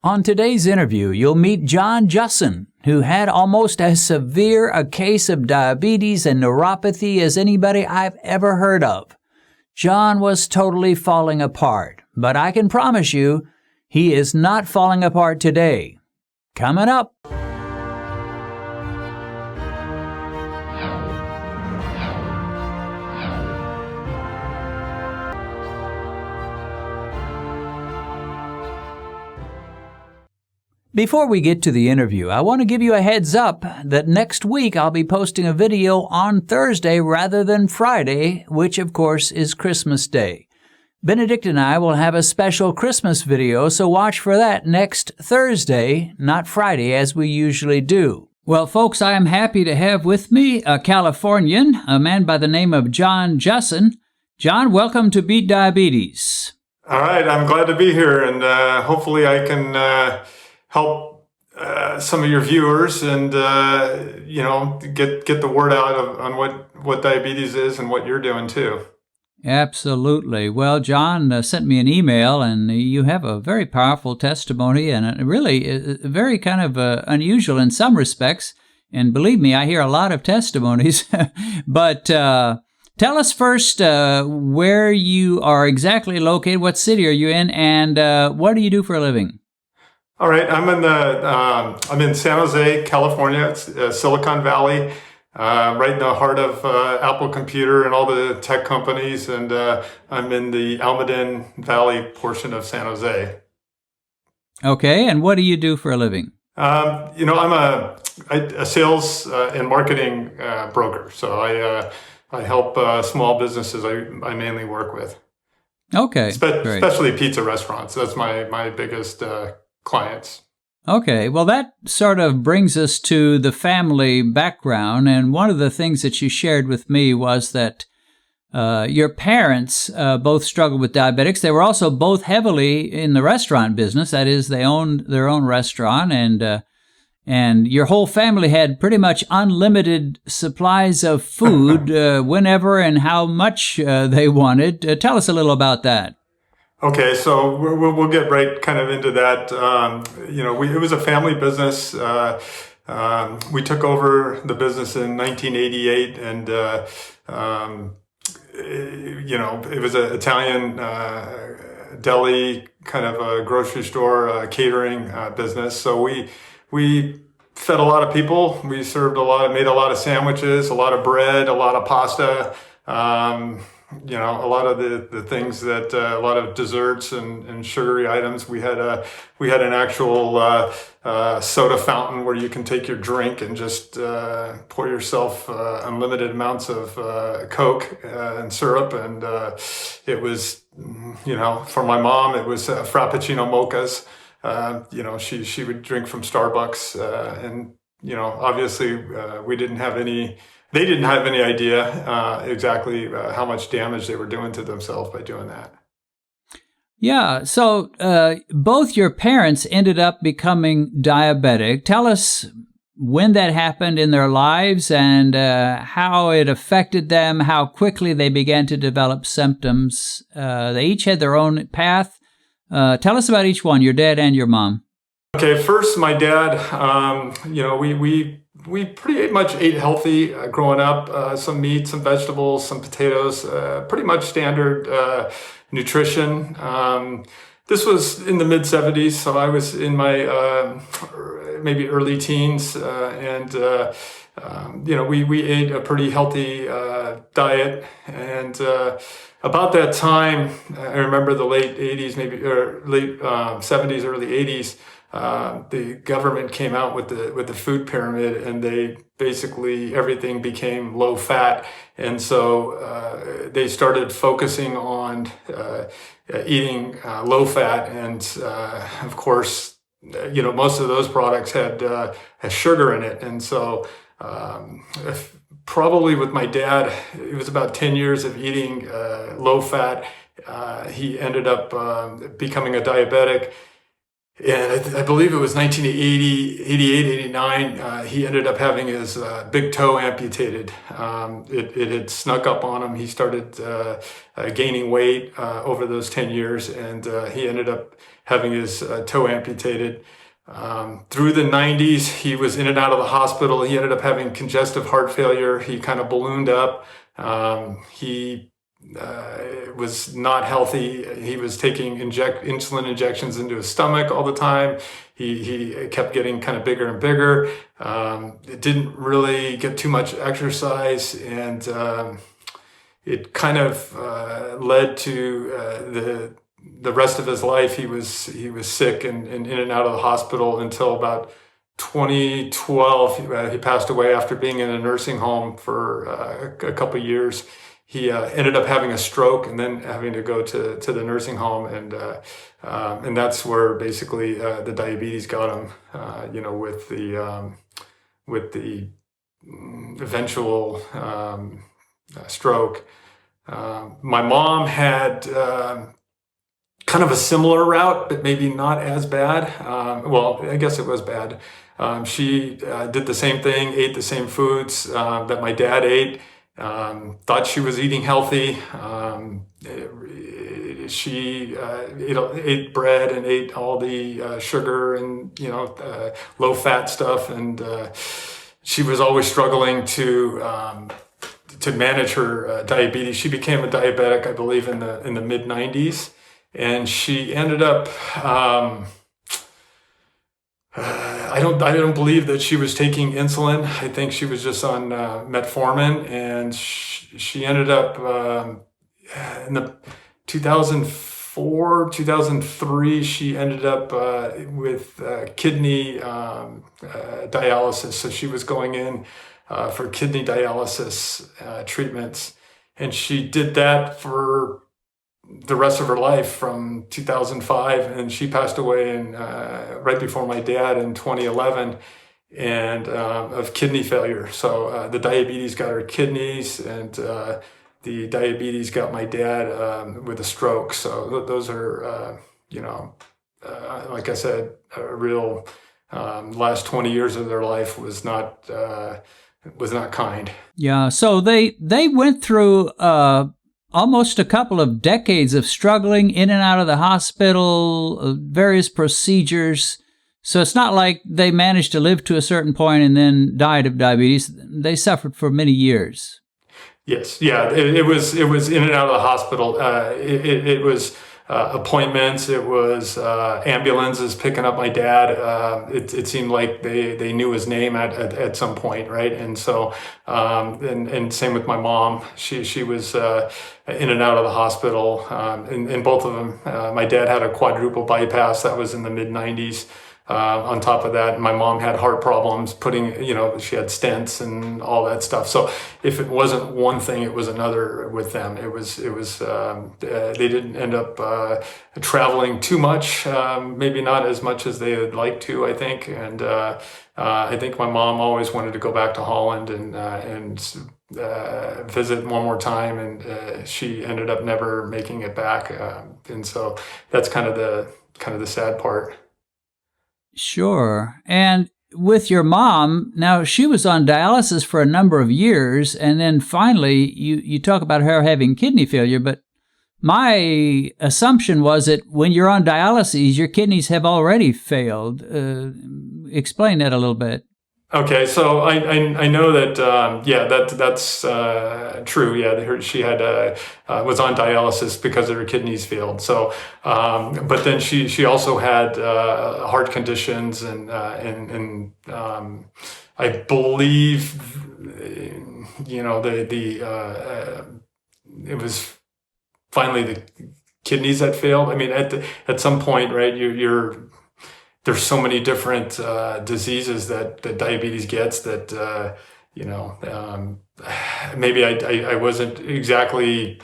On today's interview, you'll meet John Jussen, who had almost as severe a case of diabetes and neuropathy as anybody I've ever heard of. John was totally falling apart, but I can promise you, he is not falling apart today. Coming up. Before we get to the interview, I want to give you a heads up that next week I'll be posting a video on Thursday rather than Friday, which of course is Christmas Day. Benedict and I will have a special Christmas video, so watch for that next Thursday, not Friday as we usually do. Well, folks, I am happy to have with me a Californian, a man by the name of John Jussen. John, welcome to Beat Diabetes. All right, I'm glad to be here, and hopefully I can help some of your viewers and get the word out on what diabetes is and what you're doing too. Absolutely. Well, John sent me an email, and you have a very powerful testimony, and really very kind of unusual in some respects. And believe me, I hear a lot of testimonies. But tell us first where you are exactly located, what city are you in, and what do you do for a living? All right, I'm in San Jose, California. It's Silicon Valley, right in the heart of Apple Computer and all the tech companies, and I'm in the Almaden Valley portion of San Jose. Okay, and what do you do for a living? I'm a sales and marketing broker, so I help small businesses I mainly work with. Okay, especially pizza restaurants. That's my biggest clients. Okay, well, that sort of brings us to the family background, and one of the things that you shared with me was that your parents both struggled with diabetics. They were also both heavily in the restaurant business. That is, they owned their own restaurant, and your whole family had pretty much unlimited supplies of food whenever and how much they wanted. Tell us a little about that. Okay, so we'll get right kind of into that. It was a family business. We took over the business in 1988, and it was an Italian deli kind of a grocery store catering business. So we fed a lot of people. We served made a lot of sandwiches, a lot of bread, a lot of pasta. A lot of the things that a lot of desserts and sugary items. We had an actual soda fountain where you can take your drink and just pour yourself unlimited amounts of Coke and syrup, and it was for my mom it was Frappuccino mochas. She would drink from Starbucks, and obviously we didn't have any. They didn't have any idea exactly how much damage they were doing to themselves by doing that. Yeah, so both your parents ended up becoming diabetic. Tell us when that happened in their lives and how it affected them, how quickly they began to develop symptoms. They each had their own path. Tell us about each one, your dad and your mom. Okay, first, my dad, we pretty much ate healthy growing up, some meat, some vegetables, some potatoes, pretty much standard nutrition. This was in the mid-'70s, so I was in my maybe early teens, and we ate a pretty healthy diet. And about that time, I remember the late 80s, maybe or late 70s, early 80s. The government came out with the food pyramid, and they basically everything became low fat, and so they started focusing on eating low fat, and of course, most of those products had sugar in it, and so probably with my dad, it was about 10 years of eating low fat. He ended up becoming a diabetic. And I believe it was 1988, 89, he ended up having his big toe amputated. It had snuck up on him. He started gaining weight over those 10 years, and he ended up having his toe amputated. Through the 90s, he was in and out of the hospital. He ended up having congestive heart failure. He kind of ballooned up. He was not healthy. He was taking insulin injections into his stomach all the time. He kept getting kind of bigger and bigger. It didn't really get too much exercise, and it kind of led to the rest of his life. He was sick and in and out of the hospital until about 2012. He passed away after being in a nursing home for a couple of years. He ended up having a stroke and then having to go to the nursing home, and that's where basically the diabetes got him. With the eventual stroke. My mom had kind of a similar route, but maybe not as bad. Well, I guess it was bad. She did the same thing, ate the same foods that my dad ate. Thought she was eating healthy. She ate bread and ate all the sugar and low fat stuff, and she was always struggling to manage her diabetes. She became a diabetic, I believe, in the mid 90s, and she ended up. I don't believe that she was taking insulin. I think she was just on metformin, and she ended up in the 2004, 2003. She ended up with kidney dialysis. So she was going in for kidney dialysis treatments, and she did that for the rest of her life from 2005, and she passed away right before my dad in 2011, and of kidney failure. So the diabetes got her kidneys, and the diabetes got my dad with a stroke. So those are, like I said, a real last 20 years of their life was not kind. Yeah. So they went through almost a couple of decades of struggling in and out of the hospital, various procedures. So it's not like they managed to live to a certain point and then died of diabetes. They suffered for many years. Yes. Yeah. It was in and out of the hospital. It was appointments. It was ambulances picking up my dad. It seemed like they knew his name at some point, right? And so and same with my mom. She was in and out of the hospital. And both of them. My dad had a quadruple bypass. That was in the mid 90s. On top of that, my mom had heart problems, she had stents and all that stuff. So if it wasn't one thing, it was another with them. It was they didn't end up traveling too much, maybe not as much as they would like to, I think. And I think my mom always wanted to go back to Holland and visit one more time, and she ended up never making it back. And so that's kind of the sad part. Sure. And with your mom, now she was on dialysis for a number of years, and then finally you talk about her having kidney failure, but my assumption was that when you're on dialysis, your kidneys have already failed. Explain that a little bit. Okay, so I know that that's true. Yeah, she had was on dialysis because of her kidneys failed. So, but then she also had heart conditions, and I believe it was finally the kidneys that failed. I mean, at some point, right? There's so many different diseases that diabetes gets that maybe I wasn't exactly,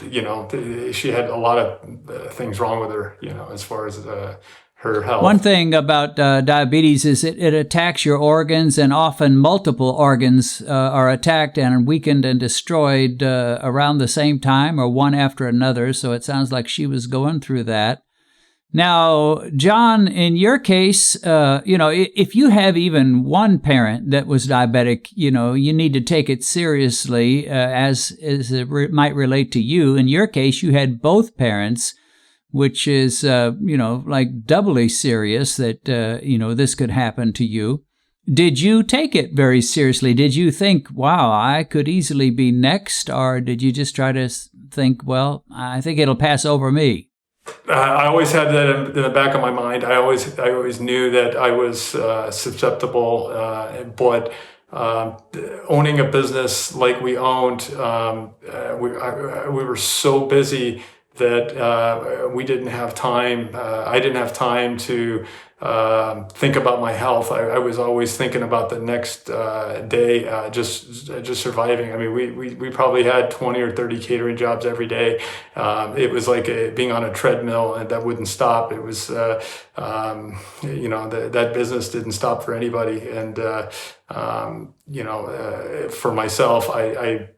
she had a lot of things wrong with her, as far as her health. One thing about diabetes is it attacks your organs, and often multiple organs are attacked and weakened and destroyed around the same time or one after another. So it sounds like she was going through that. Now, John, in your case, if you have even one parent that was diabetic, you need to take it seriously as it might relate to you. In your case, you had both parents which is, like doubly serious that, this could happen to you. Did you take it very seriously? Did you think, wow, I could easily be next? Or did you just try to think, well, I think it'll pass over me? I always had that in the back of my mind. I always knew that I was susceptible, but owning a business like we owned, we were so busy that we didn't have time. I didn't have time to think about my health. I was always thinking about the next day, just surviving. I mean, we probably had 20 or 30 catering jobs every day. It was like being on a treadmill, and that wouldn't stop. It was, that business didn't stop for anybody. And, for myself, I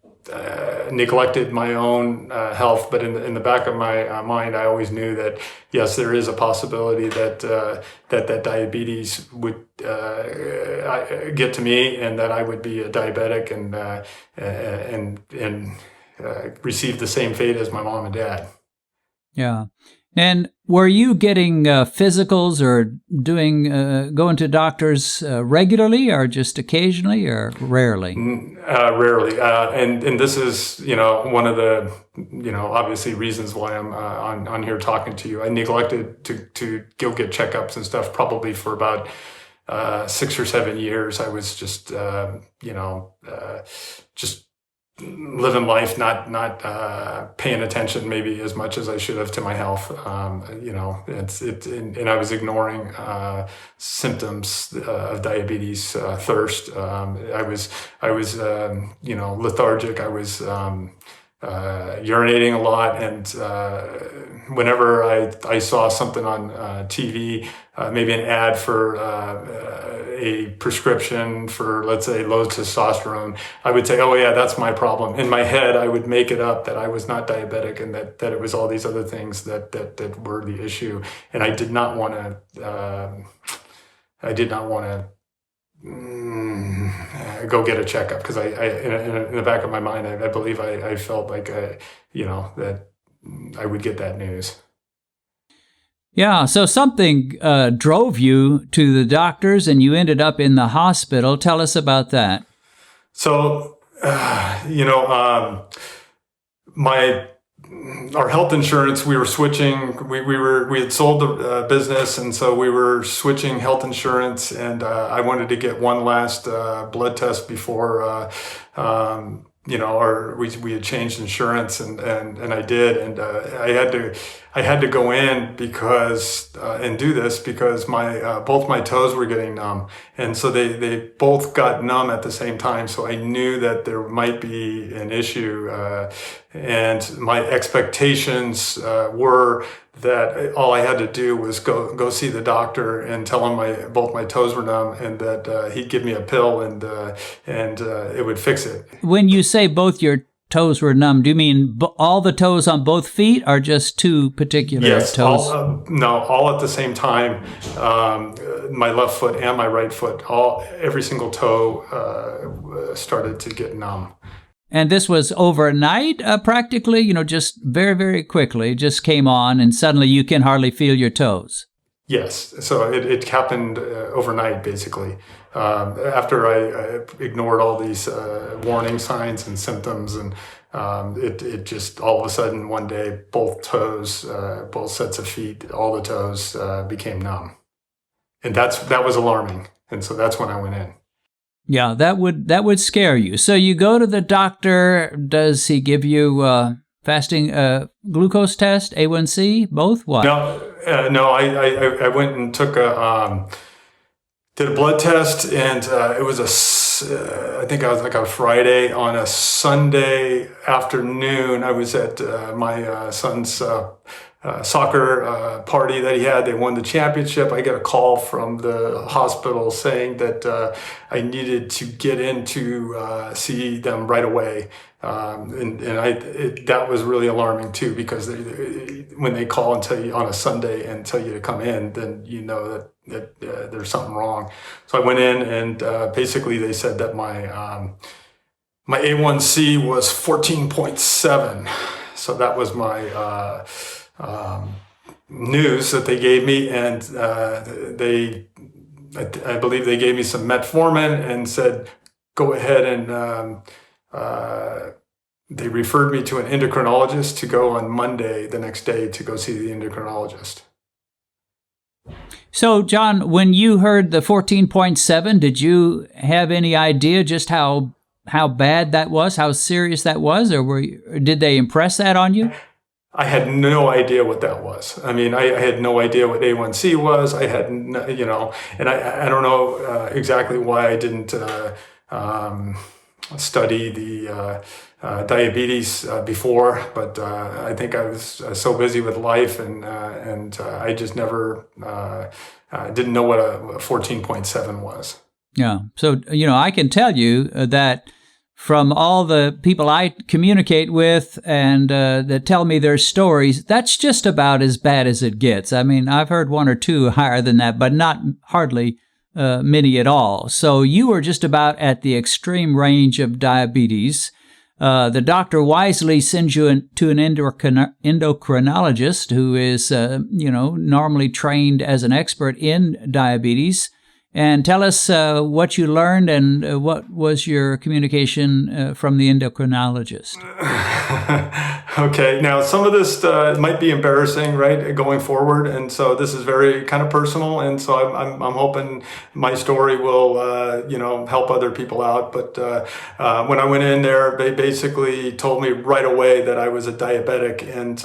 neglected my own health, but in the back of my mind, I always knew that yes, there is a possibility that that diabetes would get to me, and that I would be a diabetic and receive the same fate as my mom and dad. Yeah. And were you getting physicals or going to doctors regularly, or just occasionally, or rarely? Rarely. And this is, one of the, obviously reasons why I'm on here talking to you. I neglected to go get checkups and stuff probably for about 6 or 7 years. I was just, just living life, not paying attention maybe as much as I should have to my health. And I was ignoring symptoms of diabetes, thirst. I was lethargic. I was urinating a lot, and whenever I saw something on TV, maybe an ad for a prescription for, let's say, low testosterone, I would say, oh yeah, that's my problem. In my head, I would make it up that I was not diabetic, and that it was all these other things that were the issue. And I did not want to go get a checkup, because in the back of my mind, I believe I felt like that I would get that news. Yeah, so something drove you to the doctors, and you ended up in the hospital. Tell us about that. So, our health insurance, we were switching. We had sold the business, and so we were switching health insurance. And I wanted to get one last blood test before, we had changed insurance, and I did, and I had to go in because and do this because my both my toes were getting numb, and so they both got numb at the same time. So I knew that there might be an issue, and my expectations were that all I had to do was go see the doctor and tell him both my toes were numb, and that he'd give me a pill, and it would fix it. When you say both your toes were numb, do you mean all the toes on both feet, or just two particular toes? All at the same time. My left foot and my right foot, every single toe started to get numb. And this was overnight, practically, just very, very quickly, just came on, and suddenly you can hardly feel your toes. Yes. So it happened overnight, basically. After I ignored all these warning signs and symptoms, and it just all of a sudden one day, both toes, both sets of feet, all the toes became numb. And that was alarming. And so that's when I went in. Yeah, that would scare you. So you go to the doctor. Does he give you fasting glucose test, A1C, both? What? No. I went and took did a blood test, and it was I think I was like on Friday. On a Sunday afternoon, I was at my son's soccer party that he had. They won the championship. I get a call from the hospital saying that I needed to get in to see them right away. That was really alarming too, because when they call and tell you on a Sunday and tell you to come in, then you know that there's something wrong. So I went in, and basically they said that my A1C was 14.7. So that was my news that they gave me, and I believe they gave me some metformin and said, go ahead and they referred me to an endocrinologist to go on Monday, the next day, to go see the endocrinologist. So, John, when you heard the 14.7, did you have any idea just how bad that was, how serious that was, or did they impress that on you? I had no idea what that was. I mean, I had no idea what A1C was. I had, and I don't know exactly why I didn't study the diabetes before, but I think I was so busy with life, and I just never didn't know what a 14.7 was. Yeah. So, I can tell you that from all the people I communicate with and that tell me their stories, that's just about as bad as it gets. I mean, I've heard one or two higher than that, but not hardly many at all. So you were just about at the extreme range of diabetes. The doctor wisely sends you to an endocrinologist who is, normally trained as an expert in diabetes. And tell us what you learned and what was your communication from the endocrinologist. Okay, now some of this might be embarrassing, right, going forward, and so this is very kind of personal, and so I'm hoping my story will help other people out. But when I went in there, they basically told me right away that I was a diabetic, and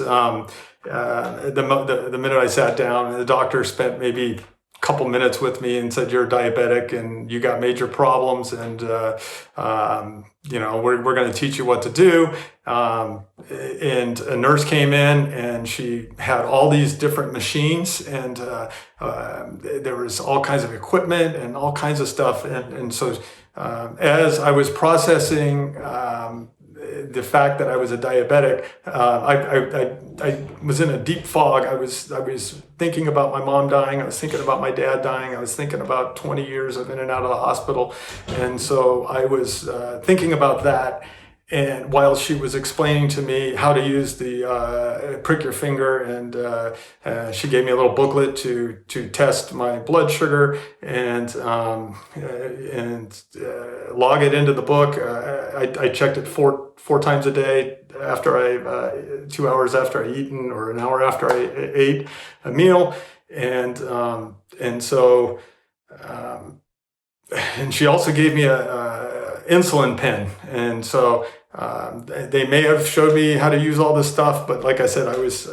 the minute I sat down, the doctor spent maybe couple minutes with me and said, you're diabetic and you got major problems, and we're going to teach you what to do. And a nurse came in and she had all these different machines, and there was all kinds of equipment and all kinds of stuff. And so as I was processing the fact that I was a diabetic, I was in a deep fog. I was thinking about my mom dying. I was thinking about my dad dying. I was thinking about 20 years of in and out of the hospital. And so I was thinking about that. And while she was explaining to me how to use the prick your finger, and she gave me a little booklet to test my blood sugar and log it into the book. I checked it four times a day after 2 hours after I eaten, or an hour after I ate a meal, and so and she also gave me a insulin pen, and so they may have showed me how to use all this stuff, but like I said, I was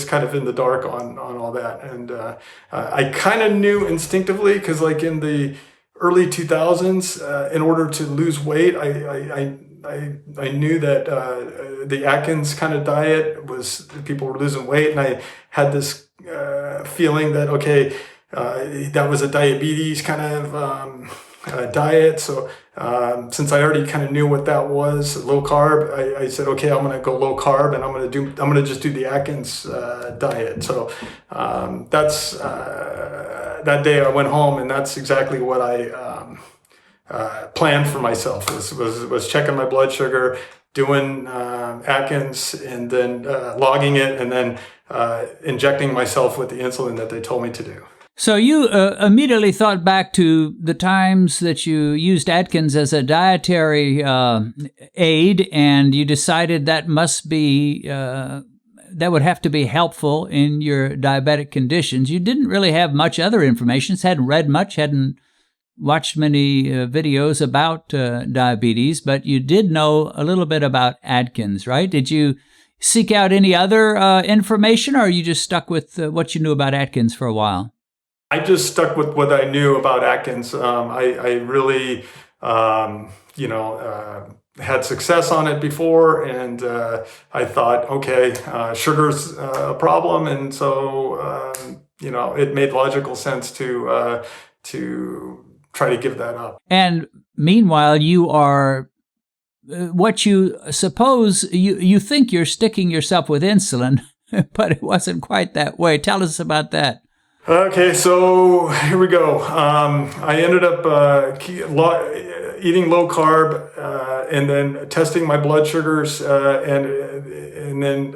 kind of in the dark on all that, and I kind of knew instinctively, because like in the early 2000s, in order to lose weight, I knew that the Atkins kind of diet was, people were losing weight, and I had this feeling that that was a diabetes kind of diet. So since I already kind of knew what that was, low carb, I said, okay, I'm going to go low carb, and I'm going to just do the Atkins diet. So that's that day I went home, and that's exactly what I planned for myself. Was checking my blood sugar, doing Atkins, and then logging it, and then injecting myself with the insulin that they told me to do. So you immediately thought back to the times that you used Atkins as a dietary aid, and you decided that must be that would have to be helpful in your diabetic conditions. You didn't really have much other information, hadn't read much, hadn't watched many videos about diabetes, but you did know a little bit about Atkins, right? Did you seek out any other information, or are you just stuck with what you knew about Atkins for a while? I just stuck with what I knew about Atkins. I really, had success on it before, and I thought, okay, sugar's a problem, and so it made logical sense to try to give that up. And meanwhile, you are what you suppose you think you're sticking yourself with insulin, but it wasn't quite that way. Tell us about that. Okay, so here we go. I ended up eating low carb, and then testing my blood sugars, and then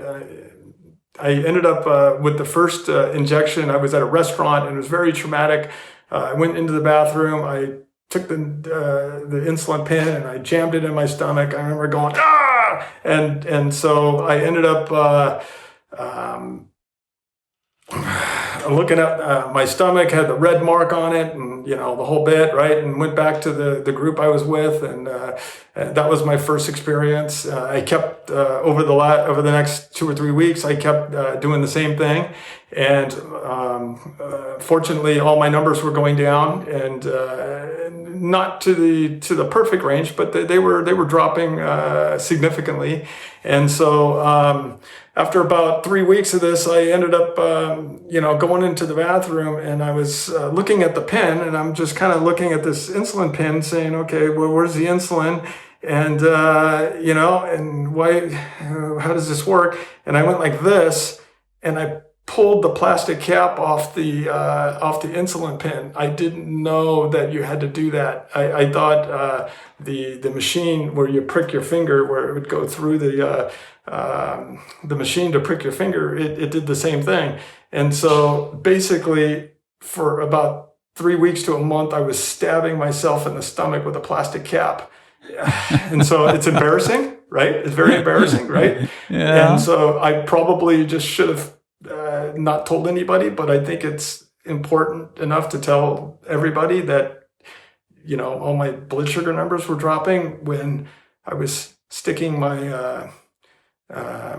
I ended up with the first injection. I was at a restaurant and it was very traumatic. I went into the bathroom. I took the insulin pen and I jammed it in my stomach. I remember going, ah! And so I ended up looking at my stomach, had the red mark on it, and the whole bit, right? And went back to the group I was with, and that was my first experience. I kept over the next 2 or 3 weeks, I kept doing the same thing, and fortunately, all my numbers were going down, and not to the perfect range, but they were dropping significantly, and so. After about 3 weeks of this, I ended up, going into the bathroom, and I was looking at the pen, and I'm just kind of looking at this insulin pen, saying, "Okay, well, where's the insulin? And and why? How does this work?" And I went like this, and I pulled the plastic cap off the insulin pen. I didn't know that you had to do that. I thought the machine where you prick your finger, where it would go through the machine to prick your finger, it did the same thing. And so basically for about 3 weeks to a month, I was stabbing myself in the stomach with a plastic cap. And so it's embarrassing, right? It's very embarrassing, right? Yeah. And so I probably just should have not told anybody, but I think it's important enough to tell everybody that, all my blood sugar numbers were dropping when I was sticking my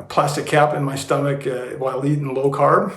plastic cap in my stomach while eating low carb.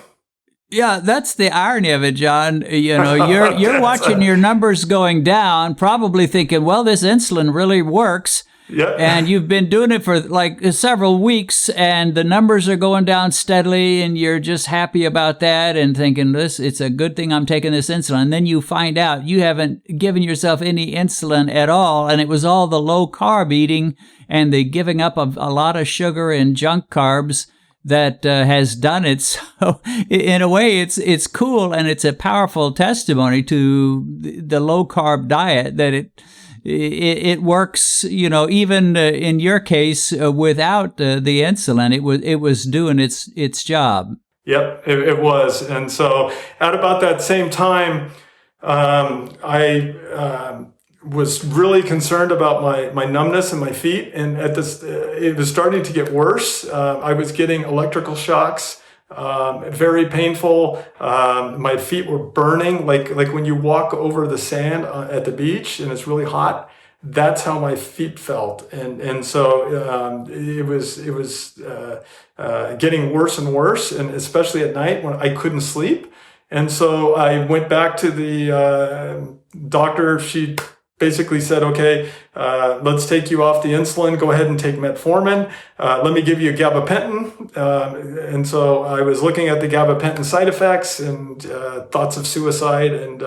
Yeah, that's the irony of it, John. You're watching your numbers going down, probably thinking, well, this insulin really works. Yeah. And you've been doing it for like several weeks, and the numbers are going down steadily, and you're just happy about that and thinking, it's a good thing I'm taking this insulin. And then you find out you haven't given yourself any insulin at all, and it was all the low carb eating and the giving up of a lot of sugar and junk carbs that has done it. So in a way, it's cool, and it's a powerful testimony to the low carb diet that it works, even in your case without the insulin, it was doing its job. Yep, it was. And so at about that same time, I was really concerned about my numbness in my feet. And it was starting to get worse. I was getting electrical shocks, very painful. My feet were burning, like when you walk over the sand at the beach and it's really hot. That's how my feet felt, and so it was getting worse and worse, and especially at night when I couldn't sleep. And so I went back to the doctor. She basically said, okay, let's take you off the insulin. Go ahead and take metformin. Let me give you gabapentin. And so I was looking at the gabapentin side effects and thoughts of suicide and,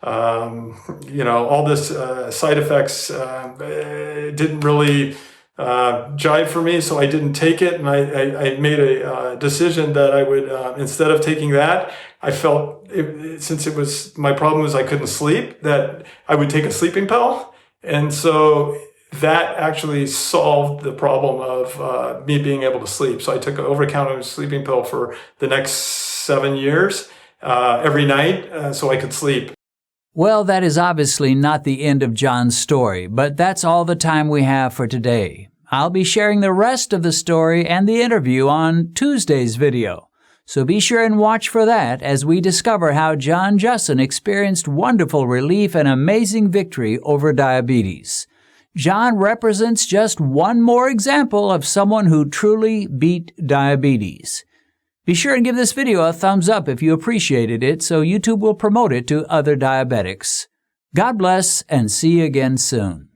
all this side effects didn't really jive for me, so I didn't take it. And I made a decision that I would, instead of taking that, I felt, since my problem was I couldn't sleep, that I would take a sleeping pill. And so that actually solved the problem of me being able to sleep. So I took an over-the-counter sleeping pill for the next 7 years, every night, so I could sleep. Well, that is obviously not the end of John's story, but that's all the time we have for today. I'll be sharing the rest of the story and the interview on Tuesday's video. So be sure and watch for that as we discover how John Jussen experienced wonderful relief and amazing victory over diabetes. John represents just one more example of someone who truly beat diabetes. Be sure and give this video a thumbs up if you appreciated it so YouTube will promote it to other diabetics. God bless and see you again soon.